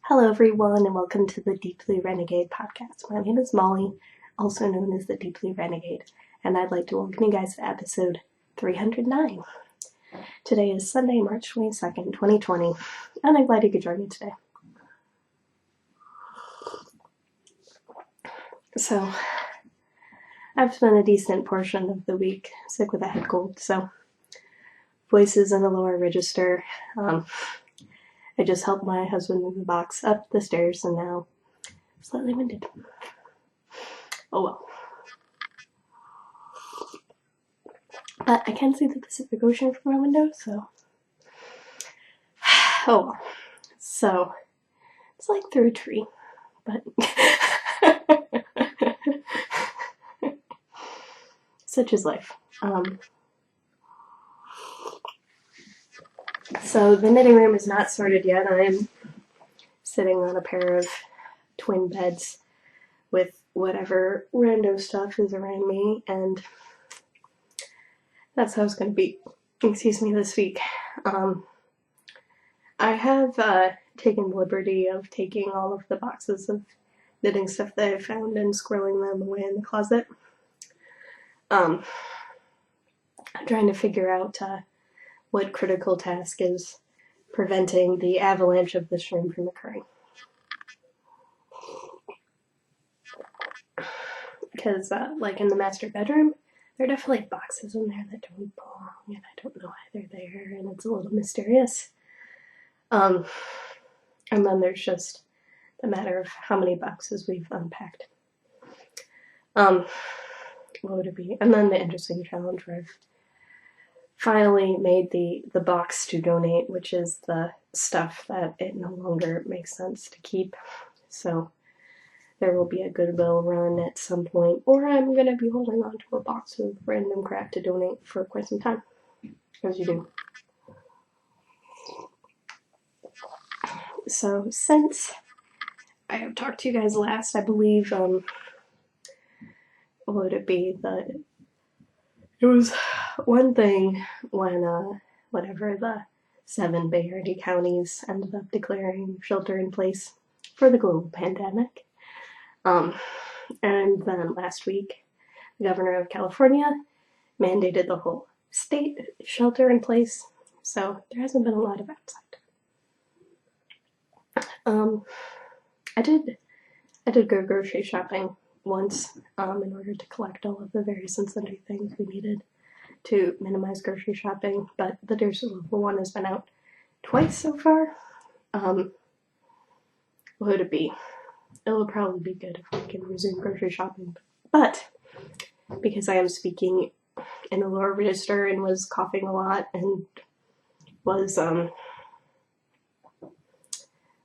Hello, everyone, and welcome to the Deeply Renegade podcast. My name is Molly, also known as the Deeply Renegade, and I'd like to welcome you guys to episode 309. Today is Sunday, March 22nd, 2020, and I'm glad you could join me today. So, I've spent a decent portion of the week sick with a head cold, so voice is in a lower register. I just helped my husband move the box up the stairs, and now slightly winded. Oh well. But I can see the Pacific Ocean from my window, so oh well. So it's like through a tree, but such is life. So the knitting room is not sorted yet. I am sitting on a pair of twin beds with whatever rando stuff is around me, and that's how it's going to be, this week. I have taken the liberty of taking all of the boxes of knitting stuff that I found and squirreling them away in the closet. I'm trying to figure out what critical task is preventing the avalanche of this room from occurring. Because, like in the master bedroom, there are definitely boxes in there that don't belong, and I don't know why they're there, and it's a little mysterious. And then there's just the matter of how many boxes we've unpacked. What would it be? And then the interesting challenge where I've finally made the box to donate, which is the stuff that it no longer makes sense to keep. So there will be a Goodwill run at some point, or I'm going to be holding on to a box of random crap to donate for quite some time, as you do. So since I have talked to you guys last, I believe, what would it be? It was one thing when, whatever, the 7 Bay Area counties ended up declaring shelter in place for the global pandemic. And then last week, the governor of California mandated the whole state shelter in place, so there hasn't been a lot of outside. I did go grocery shopping once in order to collect all of the various and sundry things we needed to minimize grocery shopping, but the Deers Local one has been out twice so far. What would it be? It will probably be good if we can resume grocery shopping, but because I am speaking in a lower register and was coughing a lot and was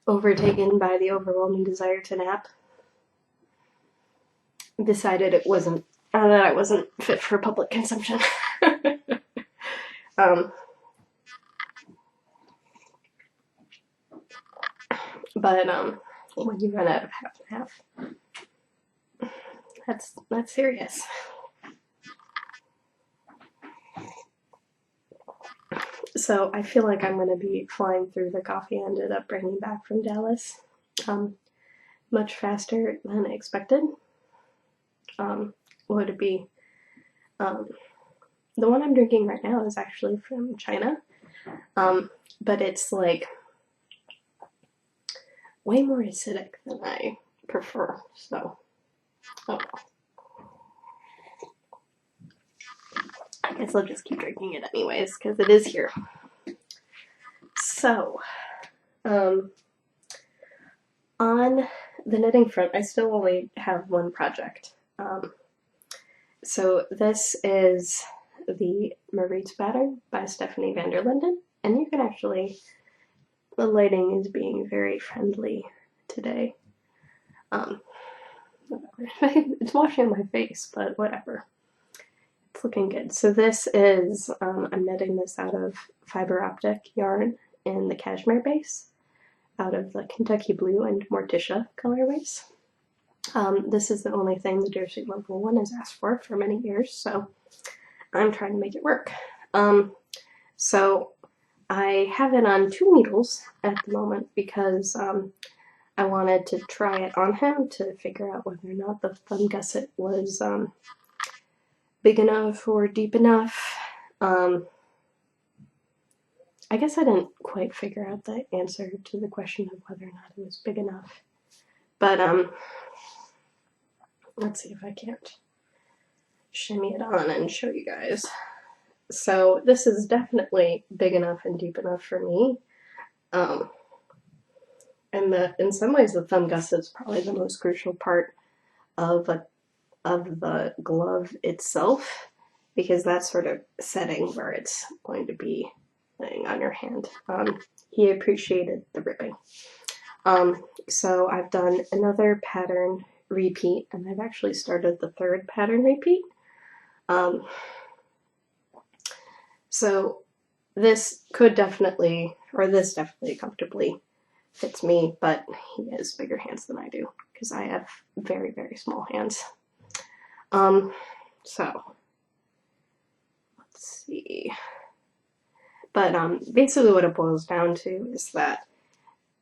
overtaken by the overwhelming desire to nap, decided that I wasn't fit for public consumption. But when you run out of half and half, that's serious. So I feel like I'm going to be flying through the coffee I ended up bringing back from Dallas much faster than expected. What would it be? The one I'm drinking right now is actually from China, but it's like way more acidic than I prefer, so oh well. I guess I'll just keep drinking it anyways, because it is here. So, on the knitting front, I still only have one project. So this is the Maurice pattern by Stephanie van der Linden, and you can actually, the lighting is being very friendly today. It's washing my face, but whatever. It's looking good. So this is, I'm knitting this out of fiber optic yarn in the cashmere base, out of the Kentucky Blue and Morticia colorways. This is the only thing the Deer Street Local one has asked for many years, so I'm trying to make it work. So I have it on 2 needles at the moment because I wanted to try it on him to figure out whether or not the thumb gusset was big enough or deep enough. I guess I didn't quite figure out the answer to the question of whether or not it was big enough. But let's see if I can't shimmy it on and show you guys. So this is definitely big enough and deep enough for me. And in some ways the thumb gusset is probably the most crucial part of the glove itself, because that's sort of setting where it's going to be laying on your hand. He appreciated the ribbing. So I've done another pattern repeat, and I've actually started the third pattern repeat. So this definitely comfortably fits me, but he has bigger hands than I do, because I have very, very small hands. So let's see. But basically what it boils down to is that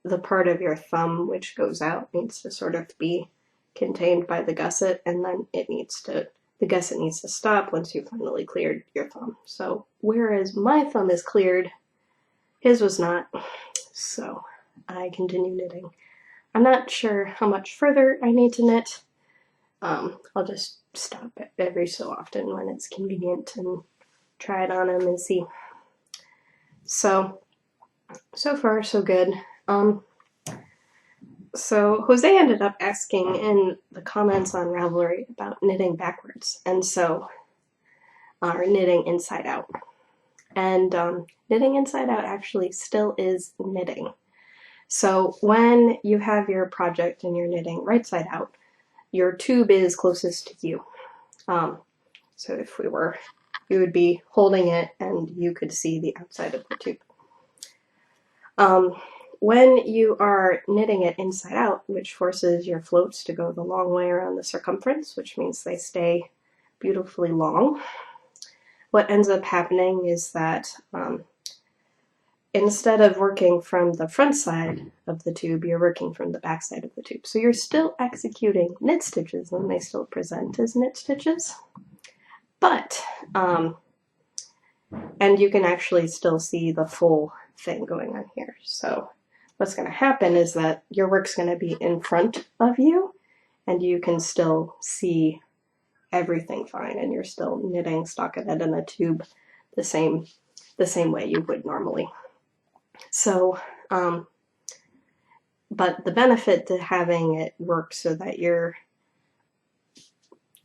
the part of your thumb which goes out needs to sort of be contained by the gusset, and then the gusset needs to stop once you've finally cleared your thumb. So whereas my thumb is cleared, his was not, so I continue knitting. I'm not sure how much further I need to knit. I'll just stop every so often when it's convenient and try it on him and see. So far so good. So Jose ended up asking in the comments on Ravelry about knitting backwards, and so, or knitting inside out. And knitting inside out actually still is knitting. So when you have your project and you're knitting right side out, your tube is closest to you. So if you would be holding it and you could see the outside of the tube. When you are knitting it inside out, which forces your floats to go the long way around the circumference, which means they stay beautifully long, what ends up happening is that instead of working from the front side of the tube, you're working from the back side of the tube. So you're still executing knit stitches, and they still present as knit stitches, but and you can actually still see the full thing going on here. So what's going to happen is that your work's going to be in front of you, and you can still see everything fine, and you're still knitting stockinette in a tube the same way you would normally. So, but the benefit to having it work so that you're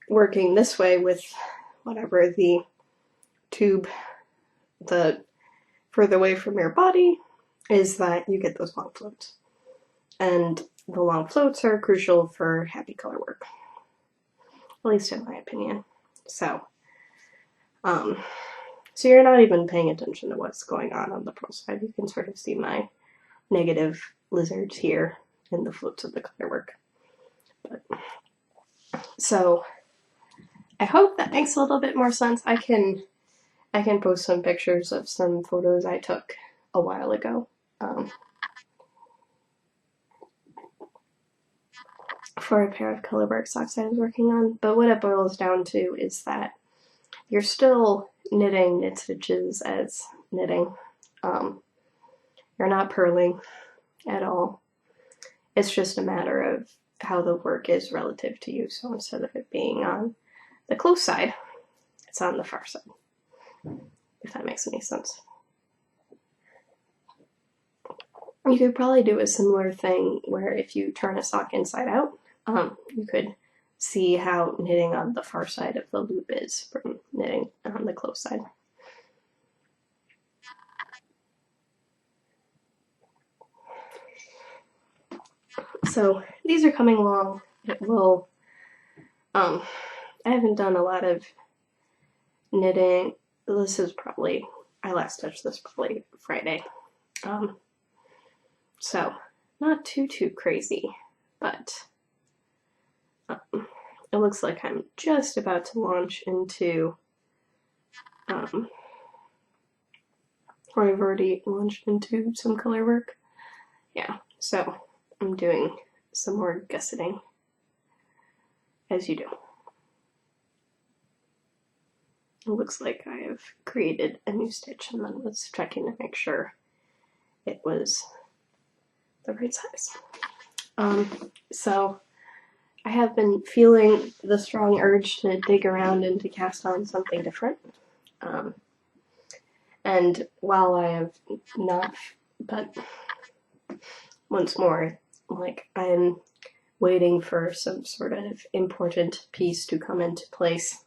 working this way with whatever the tube, the further away from your body, is that you get those long floats. And the long floats are crucial for happy color work, at least in my opinion. So you're not even paying attention to what's going on the pro side. You can sort of see my negative lizards here in the floats of the color work. But, so I hope that makes a little bit more sense. I can post some pictures of some photos I took a while ago. For a pair of colorwork socks I was working on, but what it boils down to is that you're still knitting knit stitches as knitting. You're not purling at all. It's just a matter of how the work is relative to you. So instead of it being on the close side, it's on the far side, if that makes any sense. You could probably do a similar thing where if you turn a sock inside out, you could see how knitting on the far side of the loop is from knitting on the close side. So these are coming along. It will, I haven't done a lot of knitting. This is probably, I last touched this probably Friday. So not too crazy, but it looks like I'm just about to launch into, or I've already launched into some color work. Yeah, so I'm doing some more gusseting, as you do. It looks like I have created a new stitch and then was checking to make sure it was the right size. So I have been feeling the strong urge to dig around and to cast on something different. And while I have not, but once more, like, I'm waiting for some sort of important piece to come into place.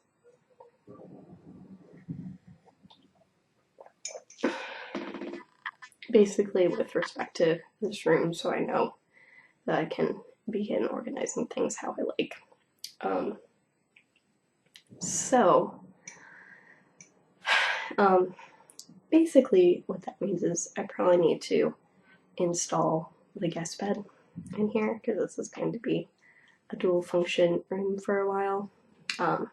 Basically with respect to this room, so I know that I can begin organizing things how I like. Basically what that means is I probably need to install the guest bed in here, because this is going to be a dual function room for a while. And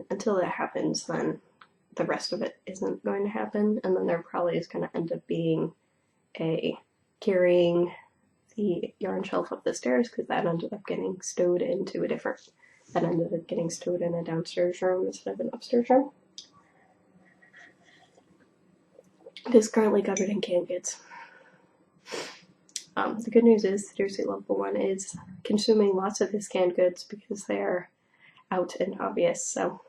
until that happens, then the rest of it isn't going to happen, and then there probably is going to end up being a carrying the yarn shelf up the stairs, because that ended up getting stowed into a different, that ended up getting stowed in a downstairs room instead of an upstairs room. It is currently covered in canned goods. The good news is the Jersey Level 1 is consuming lots of his canned goods because they are out and obvious, so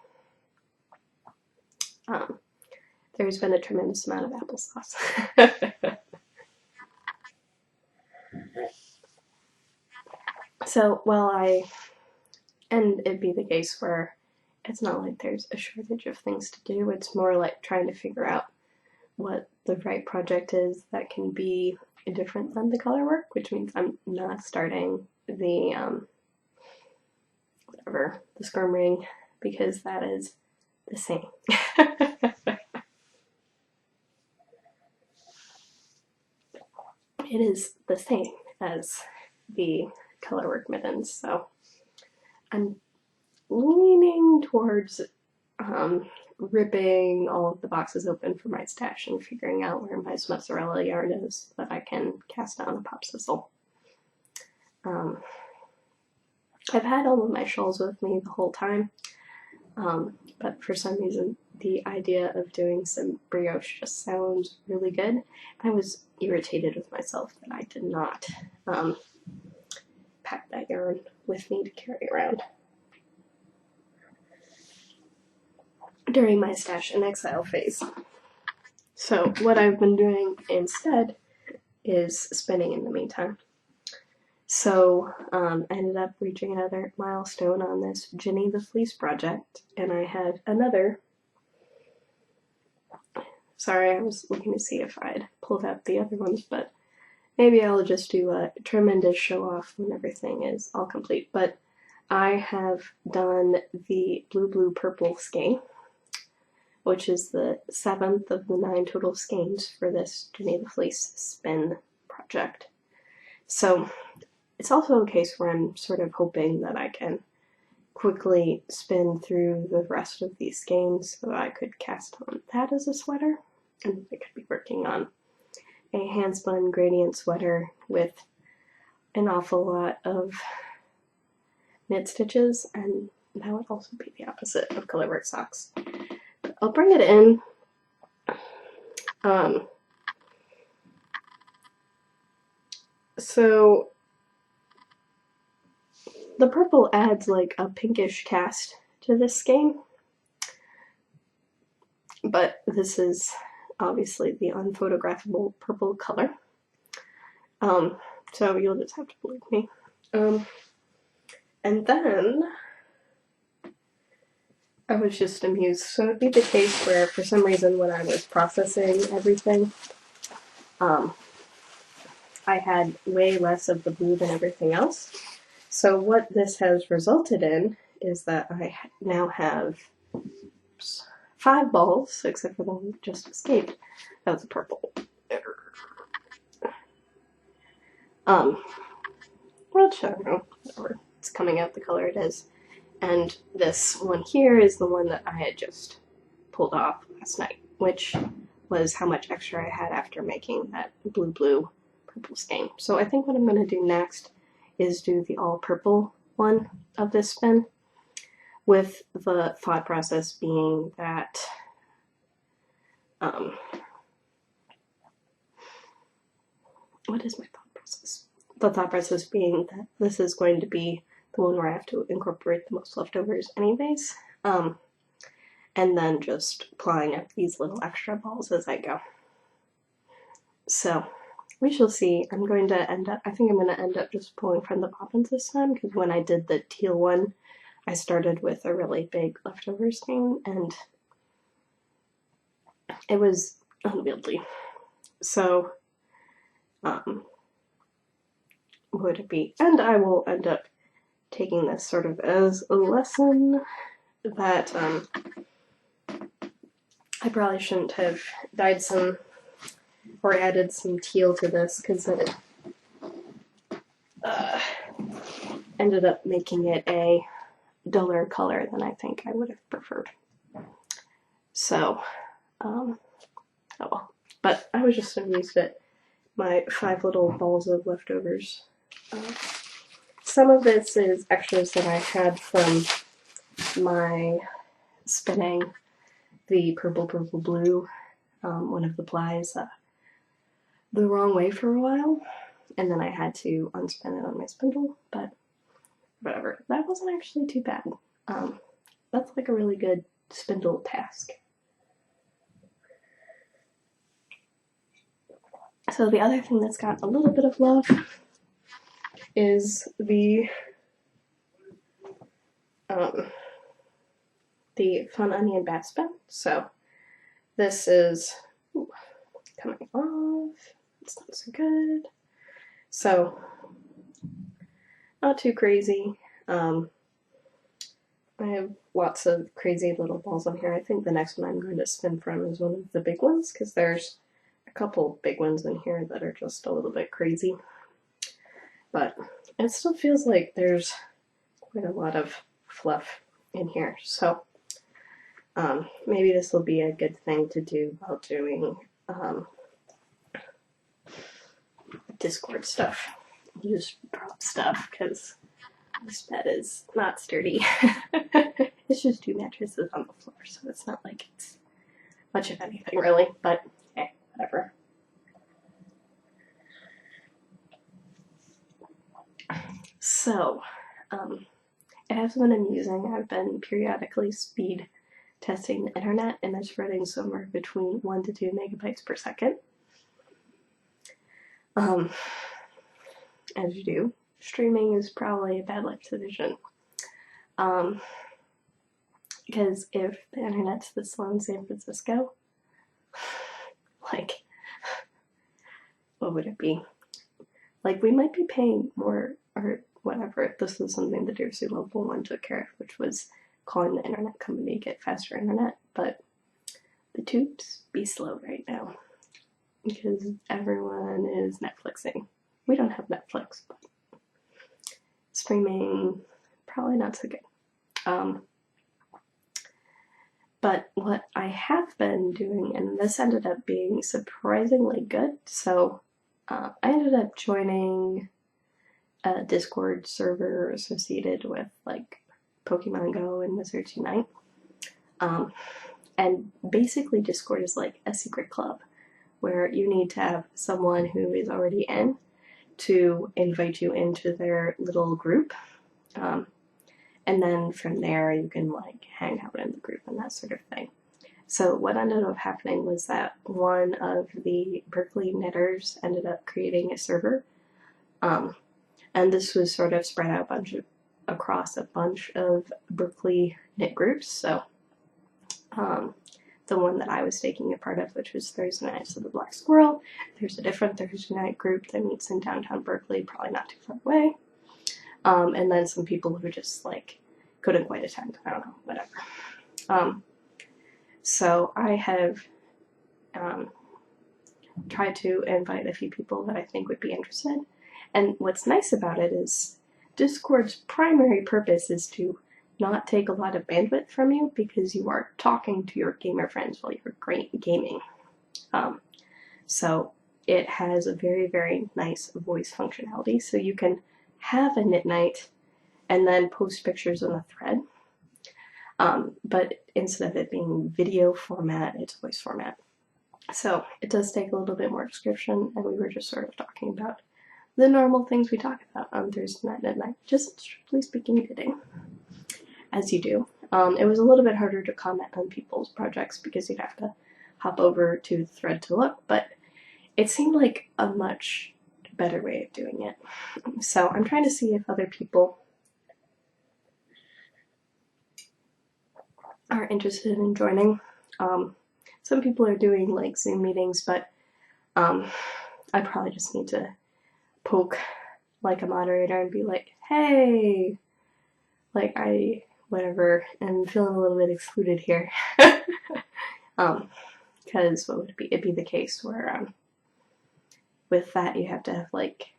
there's been a tremendous amount of applesauce. So while and it'd be the case where it's not like there's a shortage of things to do, it's more like trying to figure out what the right project is that can be different than the color work, which means I'm not starting the the squirm ring, because that is the same. It is the same as the colorwork mittens, so I'm leaning towards ripping all of the boxes open for my stash and figuring out where my mozzarella yarn is that I can cast on a pop sizzle. I've had all of my shawls with me the whole time, but for some reason the idea of doing some brioche just sounds really good. I was irritated with myself that I did not pack that yarn with me to carry around during my stash and exile phase. So what I've been doing instead is spinning in the meantime. So I ended up reaching another milestone on this Ginny the Fleece project, and I had another. Sorry, I was looking to see if I'd pulled out the other ones, but maybe I'll just do a tremendous show off when everything is all complete. But I have done the blue purple skein, which is the 7th of the 9 total skeins for this Ginny the Fleece spin project. So it's also a case where I'm sort of hoping that I can quickly spin through the rest of these skeins so that I could cast on that as a sweater, and I could be working on a handspun gradient sweater with an awful lot of knit stitches, and that would also be the opposite of colorwork socks. But I'll bring it in. So the purple adds like a pinkish cast to this skein, but this is obviously the unphotographable purple color. So you'll just have to believe me. And then I was just amused. So it'd be the case where for some reason when I was processing everything, I had way less of the blue than everything else. So what this has resulted in is that I now have 5 balls, except for the one that just escaped. That was a purple. Which, I don't know, whatever. It's coming out the color it is. And this one here is the one that I had just pulled off last night, which was how much extra I had after making that blue purple skein. So I think what I'm going to do next is do the all purple one of this spin, with the thought process being that what is my thought process? The thought process being that this is going to be the one where I have to incorporate the most leftovers anyways, and then just applying up these little extra balls as I go. So we shall see. I think I'm going to end up just pulling from the bobbins this time, because when I did the teal one, I started with a really big leftover skein, and it was unwieldy. So, would it be? And I will end up taking this sort of as a lesson that I probably shouldn't have dyed some or added some teal to this, because it ended up making it a duller color than I think I would have preferred. So, oh well. But I was just amused at my 5 little balls of leftovers. Some of this is extras that I had from my spinning the purple blue, one of the plies, the wrong way for a while, and then I had to unspin it on my spindle, but whatever. That wasn't actually too bad. That's like a really good spindle task. So the other thing that's got a little bit of love is the Fun Onion Bat Spin. So this is coming off. It's not so good. So not too crazy. I have lots of crazy little balls on here. I think the next one I'm going to spin from is one of the big ones, because there's a couple big ones in here that are just a little bit crazy. But it still feels like there's quite a lot of fluff in here. So maybe this will be a good thing to do while doing Discord stuff. Use prop stuff, because this bed is not sturdy. It's just 2 mattresses on the floor, so it's not like it's much of anything really, but hey, whatever. So, it has been amusing. I've been periodically speed testing the internet, and it's running somewhere between 1 to 2 megabytes per second. As you do. Streaming is probably a bad life decision. Because if the internet's this slow in San Francisco, like, what would it be? Like, we might be paying more, or whatever. This is something the Dear Sue Level 1 took care of, which was calling the internet company to get faster internet, but the tubes be slow right now, because everyone is Netflixing. We don't have Netflix, but streaming, probably not so good. But what I have been doing, and this ended up being surprisingly good, so I ended up joining a Discord server associated with like Pokemon Go and Wizards Unite. And basically Discord is like a secret club where you need to have someone who is already in to invite you into their little group. And then from there you can like hang out in the group and that sort of thing. So what ended up happening was that one of the Berkeley knitters ended up creating a server. And this was sort of spread out across a bunch of Berkeley knit groups. So the one that I was taking a part of, which was Thursday Nights of the Black Squirrel, there's a different Thursday night group that meets in downtown Berkeley, probably not too far away. And then some people who just like couldn't quite attend, I don't know, whatever. So I have tried to invite a few people that I think would be interested. And what's nice about it is Discord's primary purpose is to not take a lot of bandwidth from you, because you are talking to your gamer friends while you're gaming. So it has a very, very nice voice functionality. So you can have a knit night and then post pictures in a thread. But instead of it being video format, it's voice format. So it does take a little bit more description, and we were just sort of talking about the normal things we talk about on Thursday night at night, just strictly speaking knitting, as you do. It was a little bit harder to comment on people's projects because you'd have to hop over to the thread to look, but it seemed like a much better way of doing it. So I'm trying to see if other people are interested in joining. Some people are doing like Zoom meetings, but I probably just need to poke like a moderator and be like, hey, like whatever, I'm feeling a little bit excluded here. Because what would it be? It'd be the case where with that you have to have like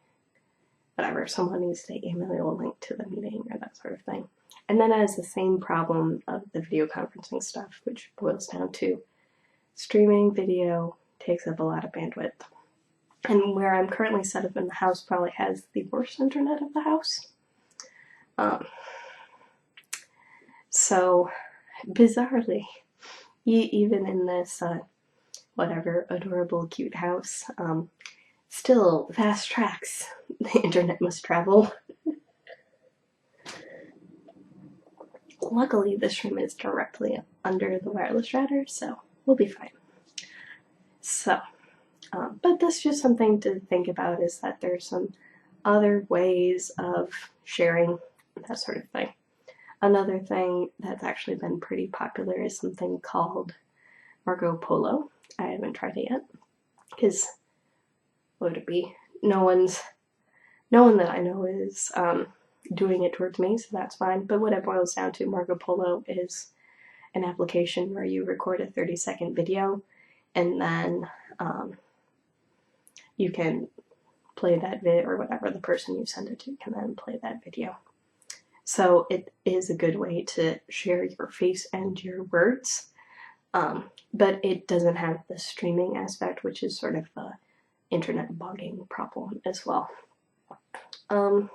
whatever, someone needs to email you a link to the meeting or that sort of thing. And then it has the same problem of the video conferencing stuff, which boils down to streaming video takes up a lot of bandwidth. And where I'm currently set up in the house probably has the worst internet of the house. So bizarrely, even in this whatever adorable cute house, still vast tracks the internet must travel. Luckily, this room is directly under the wireless router, so we'll be fine. So, but that's just something to think about, is that there's some other ways of sharing, that sort of thing. Another thing that's actually been pretty popular is something called Marco Polo. I haven't tried it yet, because what would it be? No one that I know is doing it towards me, so that's fine. But what it boils down to, Marco Polo is an application where you record a 30-second video, and then you can play that video, or whatever the person you send it to can then play that video. So it is a good way to share your face and your words, but it doesn't have the streaming aspect, which is sort of the internet bugging problem as well. What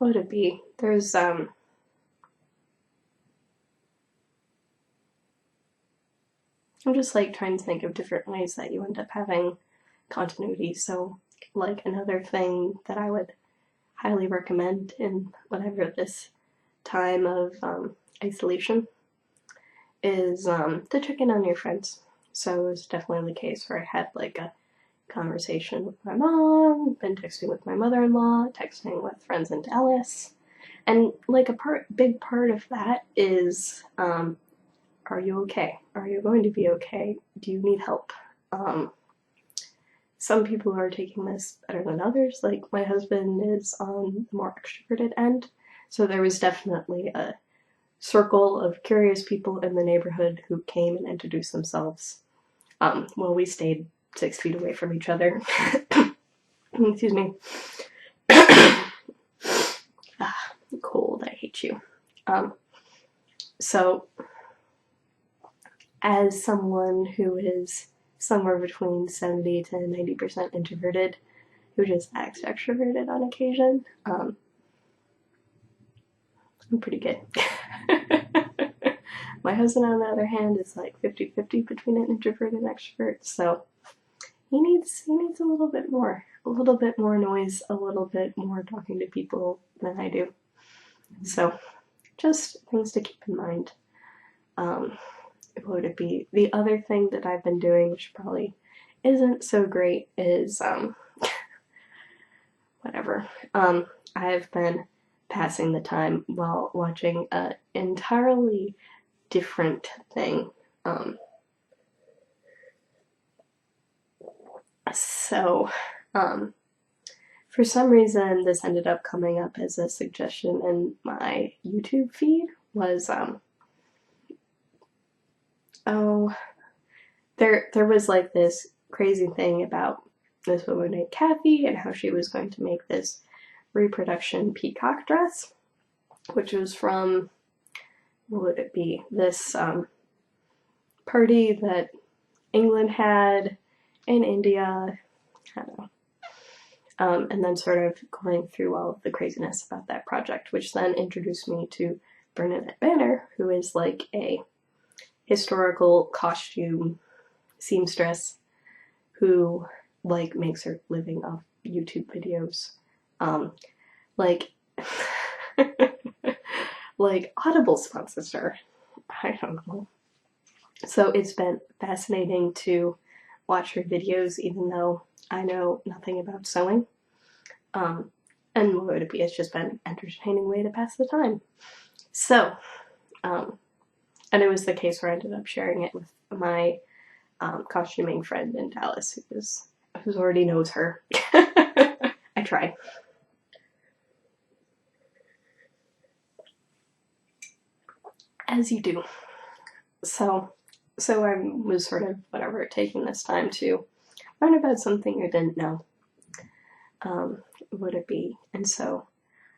would it be? There's I'm just like trying to think of different ways that you end up having continuity. So like another thing that I would highly recommend in whatever this time of isolation is to check in on your friends. So it was definitely the case where I had like a conversation with my mom, been texting with my mother-in-law, texting with friends in Dallas, and like big part of that is are you okay? Are you going to be okay? Do you need help? Some people are taking this better than others. Like my husband is on the more extroverted end, so there was definitely a circle of curious people in the neighborhood who came and introduced themselves. Well, we stayed 6 feet away from each other. Excuse me. Cold, I hate you. So, as someone who is somewhere between 70 to 90% introverted, who just acts extroverted on occasion, I'm pretty good. My husband, on the other hand, is like 50-50 between an introvert and extrovert, so he needs a little bit more noise, a little bit more talking to people than I do. So, just things to keep in mind. What would it be? The other thing that I've been doing, which probably isn't so great, is whatever. I've been passing the time while watching an entirely different thing. For some reason, this ended up coming up as a suggestion in my YouTube feed. Was there was like this crazy thing about this woman named Kathy and how she was going to make this reproduction peacock dress, which was from, what would it be, this party that England had, in India, I don't know. And then sort of going through all of the craziness about that project, which then introduced me to Bernadette Banner, who is like a historical costume seamstress who like makes her living off YouTube videos. Like like Audible sponsors her. I don't know. So it's been fascinating to watch her videos, even though I know nothing about sewing. And what would it be? It's just been an entertaining way to pass the time. So, and it was the case where I ended up sharing it with my costuming friend in Dallas, who already knows her. I tried. As you do. So I was sort of, whatever, taking this time to learn about something I didn't know. Would it be? And so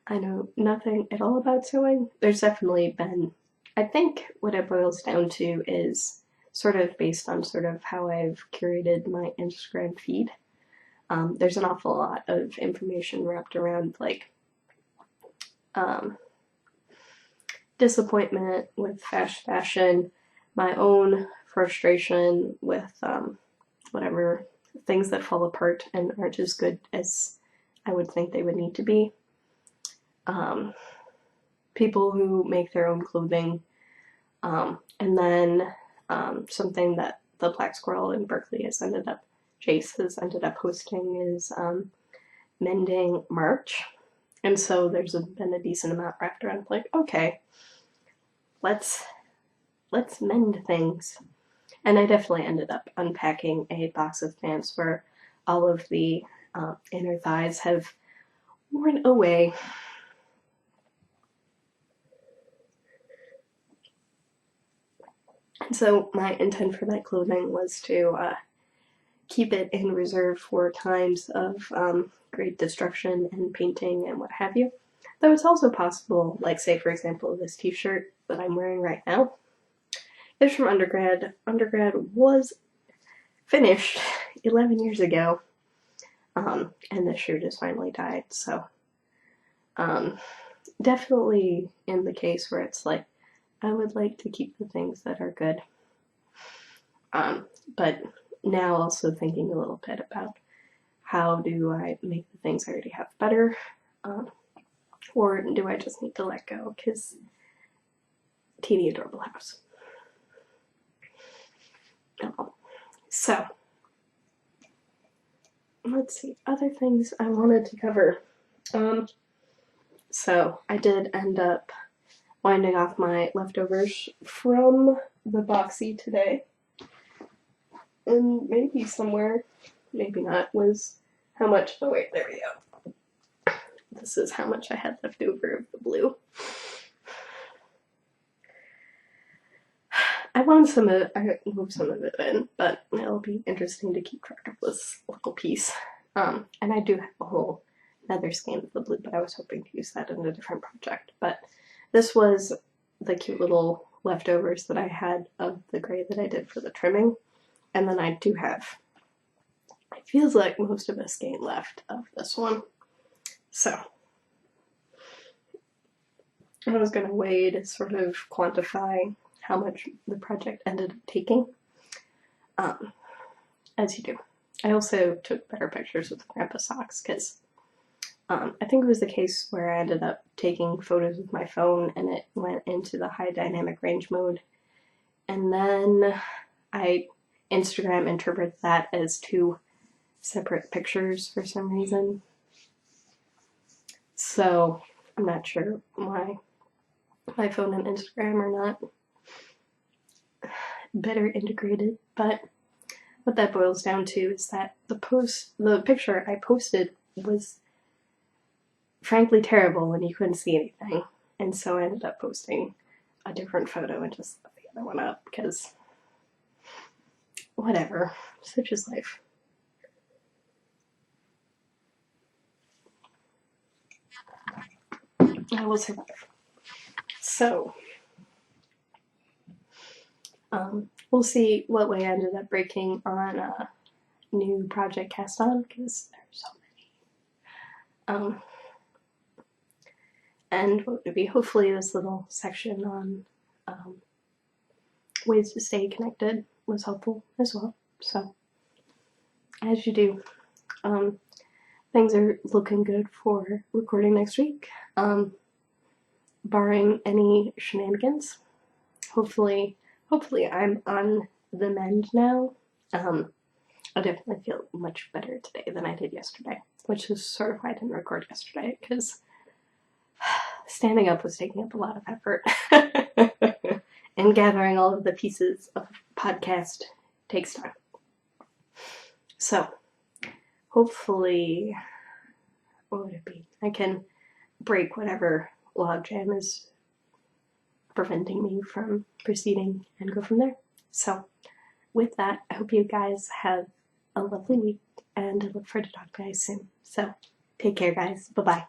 I know nothing at all about sewing. There's definitely been, I think what it boils down to is sort of based on sort of how I've curated my Instagram feed. There's an awful lot of information wrapped around like disappointment with fast fashion, my own frustration with whatever, things that fall apart and aren't as good as I would think they would need to be. People who make their own clothing, and then something that the Black Squirrel in Berkeley Jace has ended up hosting is mending merch. And so there's been a decent amount wrapped around like, okay, let's mend things. And I definitely ended up unpacking a box of pants where all of the inner thighs have worn away. And so my intent for that clothing was to keep it in reserve for times of great destruction and painting and what have you. Though it's also possible, like say for example this t-shirt that I'm wearing right now, it's from undergrad. Undergrad was finished 11 years ago, and the shoe just finally died, so definitely in the case where it's like, I would like to keep the things that are good. But now also thinking a little bit about how do I make the things I already have better, or do I just need to let go because teeny adorable house. So let's see, other things I wanted to cover. So I did end up winding off my leftovers from the boxy today. And maybe somewhere, maybe not, was how much, oh wait, there we go. This is how much I had left over of the blue. I moved some of it in, but it'll be interesting to keep track of this little piece. And I do have a whole another skein of the blue, but I was hoping to use that in a different project. But this was the cute little leftovers that I had of the gray that I did for the trimming. And then I do have, it feels like most of a skein left of this one. So I was going to weigh to sort of quantify how much the project ended up taking, as you do. I also took better pictures with grandpa socks because I think it was the case where I ended up taking photos with my phone and it went into the high dynamic range mode, and then I Instagram interpreted that as two separate pictures for some reason. So I'm not sure why my phone and Instagram are not better integrated, but what that boils down to is that the picture I posted was frankly terrible and you couldn't see anything, and so I ended up posting a different photo and just let the other one up because whatever, such is life. I will survive. So we'll see what way I ended up breaking on new project cast on, because there's so many. And what would be hopefully this little section on ways to stay connected was helpful as well. So, as you do, things are looking good for recording next week, barring any shenanigans. Hopefully I'm on the mend now. I definitely feel much better today than I did yesterday, which is sort of why I didn't record yesterday, because standing up was taking up a lot of effort. And gathering all of the pieces of podcast takes time. So, hopefully, what would it be? I can break whatever logjam is preventing me from proceeding and go from there. So, with that, I hope you guys have a lovely week, and I look forward to talking to you guys soon. So, take care, guys. Bye-bye.